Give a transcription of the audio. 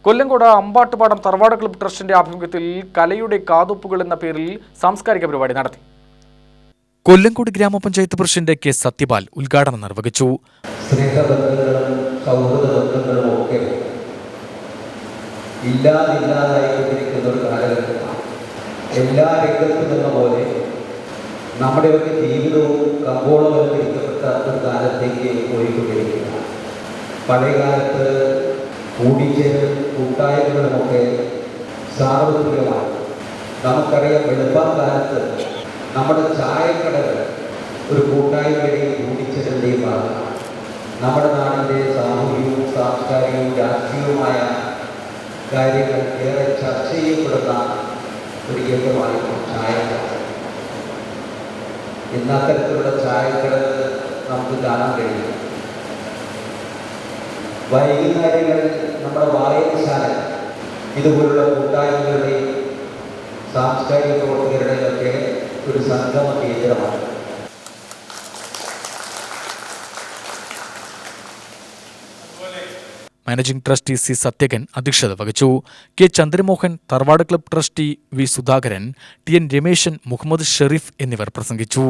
കൊല്ലങ്കോട് അമ്പാട്ടുപാടം തറവാട് ക്ലബ്ബ് ട്രസ്റ്റിന്റെ ആഭിമുഖ്യത്തിൽ കലയുടെ കാതൊപ്പുകൾ എന്ന പേരിൽ സാംസ്കാരിക പരിപാടി നടത്തി. കൊല്ലങ്കോട് ഗ്രാമപഞ്ചായത്ത് പ്രസിഡന്റ് കെ സത്യപാൽ ഉദ്ഘാടനം നിർവഹിച്ചു. സ്നേഹബന്ധങ്ങളും സൗഹൃദബന്ധങ്ങളും ഒക്കെ ഇല്ലാതായിക്കൊണ്ടിരിക്കുന്ന ഒരു കാലഘട്ടമാണ്. എല്ലാ രംഗത്തും എന്ന പോലെ നമ്മുടെയൊക്കെ ജീവിതവും കമ്പോളവൽക്കരിക്കപ്പെട്ട ഒരു കാലത്തേക്ക് പോയിക്കൊണ്ടിരിക്കുകയാണ്. പഴയകാലത്ത് കൂടിച്ചേരും കൂട്ടായ്മകളുമൊക്കെ സാർവത്രികമാണ്. നമുക്കറിയാം, വെളുപ്പാക്കാലത്ത് നമ്മുടെ ചായക്കടകൾ ഒരു കൂട്ടായ്മയുടെയും കൂടിച്ചേരലിൻ്റെയും ഭാഗമാണ്. നമ്മുടെ നാടിൻ്റെ സാമൂഹികവും സാംസ്കാരികവും രാഷ്ട്രീയവുമായ കാര്യങ്ങൾ ഏറെ ചർച്ച ചെയ്യപ്പെടുന്ന ഒരു കേന്ദ്രമായിരുന്നു ചായക്കട. ഇന്ന് അത്തരത്തിലുള്ള ചായക്കടകൾ നമുക്ക് കാണാൻ കഴിയും. വൈകുന്നേരങ്ങളിൽ നമ്മുടെ വായനശാല ഇതുപോലുള്ള കൂട്ടായ്മകളുടെയും സാംസ്കാരിക പ്രവർത്തകരുടെയും ഒക്കെ ഒരു സംഗമ കേന്ദ്രമാണ്. മാനേജിംഗ് ട്രസ്റ്റി സി സത്യകൻ അധ്യക്ഷത വഹിച്ചു. K Chandramohan, Tharavad club trustee V Sudhakaran, T N Rameshan, Muhammad Sharif എന്നിവർ പ്രസംഗിച്ചു.